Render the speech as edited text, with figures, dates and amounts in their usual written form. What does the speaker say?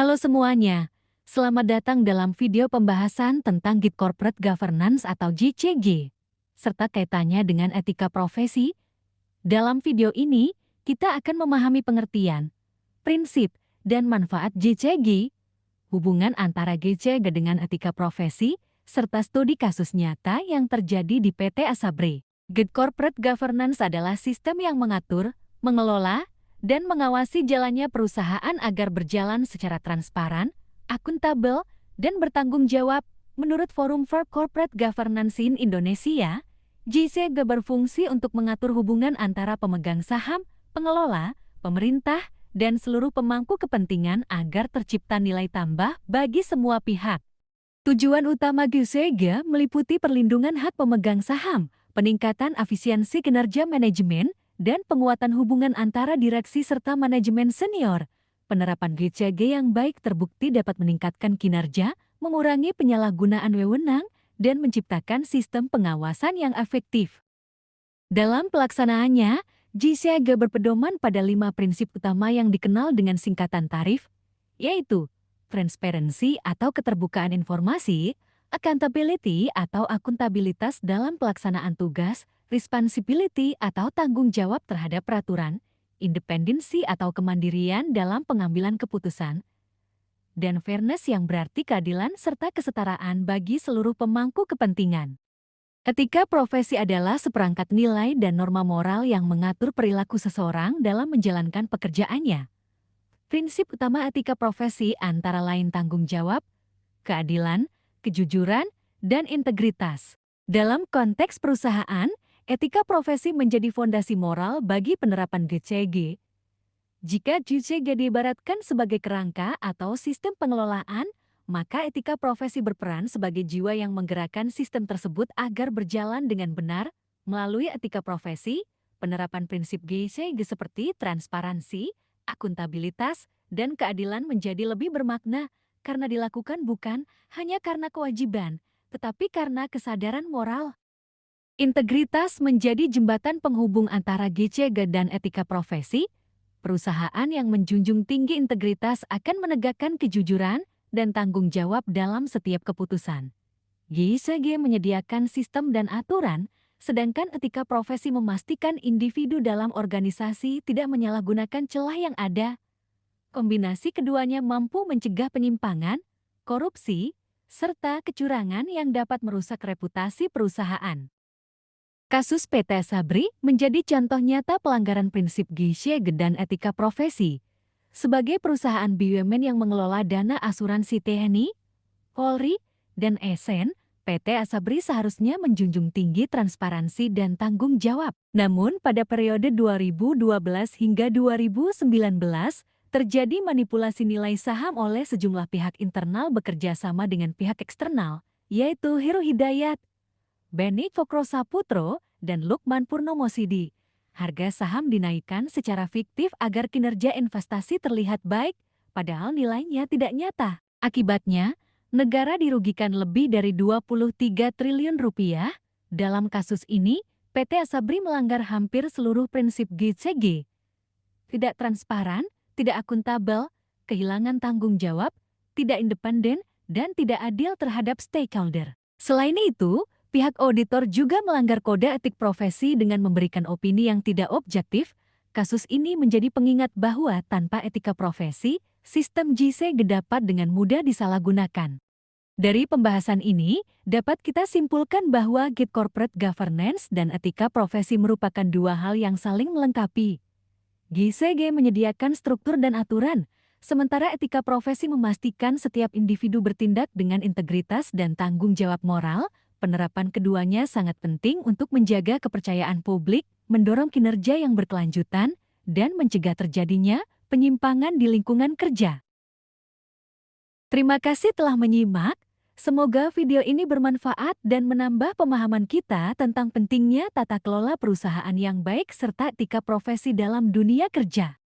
Halo semuanya, selamat datang dalam video pembahasan tentang Git Corporate Governance atau GCG, serta kaitannya dengan etika profesi. Dalam video ini, kita akan memahami pengertian, prinsip, dan manfaat GCG, hubungan antara GCG dengan etika profesi, serta studi kasus nyata yang terjadi di PT Asabri. Git Corporate Governance adalah sistem yang mengatur, mengelola, dan mengawasi jalannya perusahaan agar berjalan secara transparan, akuntabel, dan bertanggung jawab. Menurut Forum for Corporate Governance in Indonesia, GCG berfungsi untuk mengatur hubungan antara pemegang saham, pengelola, pemerintah, dan seluruh pemangku kepentingan agar tercipta nilai tambah bagi semua pihak. Tujuan utama GCG meliputi perlindungan hak pemegang saham, peningkatan efisiensi kinerja manajemen, dan penguatan hubungan antara direksi serta manajemen senior. Penerapan GCG yang baik terbukti dapat meningkatkan kinerja, mengurangi penyalahgunaan wewenang, dan menciptakan sistem pengawasan yang efektif. Dalam pelaksanaannya, GCG berpedoman pada 5 prinsip utama yang dikenal dengan singkatan TARIF, yaitu transparansi atau keterbukaan informasi, accountability atau akuntabilitas dalam pelaksanaan tugas, responsibility atau tanggung jawab terhadap peraturan, independensi atau kemandirian dalam pengambilan keputusan, dan fairness yang berarti keadilan serta kesetaraan bagi seluruh pemangku kepentingan. Etika profesi adalah seperangkat nilai dan norma moral yang mengatur perilaku seseorang dalam menjalankan pekerjaannya. Prinsip utama etika profesi antara lain tanggung jawab, keadilan, kejujuran, dan integritas. Dalam konteks perusahaan, etika profesi menjadi fondasi moral bagi penerapan GCG. Jika GCG diibaratkan sebagai kerangka atau sistem pengelolaan, maka etika profesi berperan sebagai jiwa yang menggerakkan sistem tersebut agar berjalan dengan benar. Melalui etika profesi, penerapan prinsip GCG seperti transparansi, akuntabilitas, dan keadilan menjadi lebih bermakna karena dilakukan bukan hanya karena kewajiban, tetapi karena kesadaran moral. Integritas menjadi jembatan penghubung antara GCG dan etika profesi. Perusahaan yang menjunjung tinggi integritas akan menegakkan kejujuran dan tanggung jawab dalam setiap keputusan. GCG menyediakan sistem dan aturan, sedangkan etika profesi memastikan individu dalam organisasi tidak menyalahgunakan celah yang ada. Kombinasi keduanya mampu mencegah penyimpangan, korupsi, serta kecurangan yang dapat merusak reputasi perusahaan. Kasus PT Asabri menjadi contoh nyata pelanggaran prinsip GCG dan etika profesi. Sebagai perusahaan BUMN yang mengelola dana asuransi TNI, Polri, dan ASN, PT Asabri seharusnya menjunjung tinggi transparansi dan tanggung jawab. Namun pada periode 2012 hingga 2019, terjadi manipulasi nilai saham oleh sejumlah pihak internal bekerja sama dengan pihak eksternal, yaitu Heru Hidayat, Beni Cokro-Saputro, dan Lukman Purnomo Sidi. Harga saham dinaikkan secara fiktif agar kinerja investasi terlihat baik, padahal nilainya tidak nyata. Akibatnya, negara dirugikan lebih dari 23 triliun rupiah. Dalam kasus ini, PT Asabri melanggar hampir seluruh prinsip GCG. Tidak transparan, tidak akuntabel, kehilangan tanggung jawab, tidak independen, dan tidak adil terhadap stakeholder. Selain itu, pihak auditor juga melanggar kode etik profesi dengan memberikan opini yang tidak objektif. Kasus ini menjadi pengingat bahwa tanpa etika profesi, sistem GCG dapat dengan mudah disalahgunakan. Dari pembahasan ini, dapat kita simpulkan bahwa Git Corporate Governance dan etika profesi merupakan dua hal yang saling melengkapi. GCG menyediakan struktur dan aturan, sementara etika profesi memastikan setiap individu bertindak dengan integritas dan tanggung jawab moral. Penerapan keduanya sangat penting untuk menjaga kepercayaan publik, mendorong kinerja yang berkelanjutan, dan mencegah terjadinya penyimpangan di lingkungan kerja. Terima kasih telah menyimak. Semoga video ini bermanfaat dan menambah pemahaman kita tentang pentingnya tata kelola perusahaan yang baik serta etika profesi dalam dunia kerja.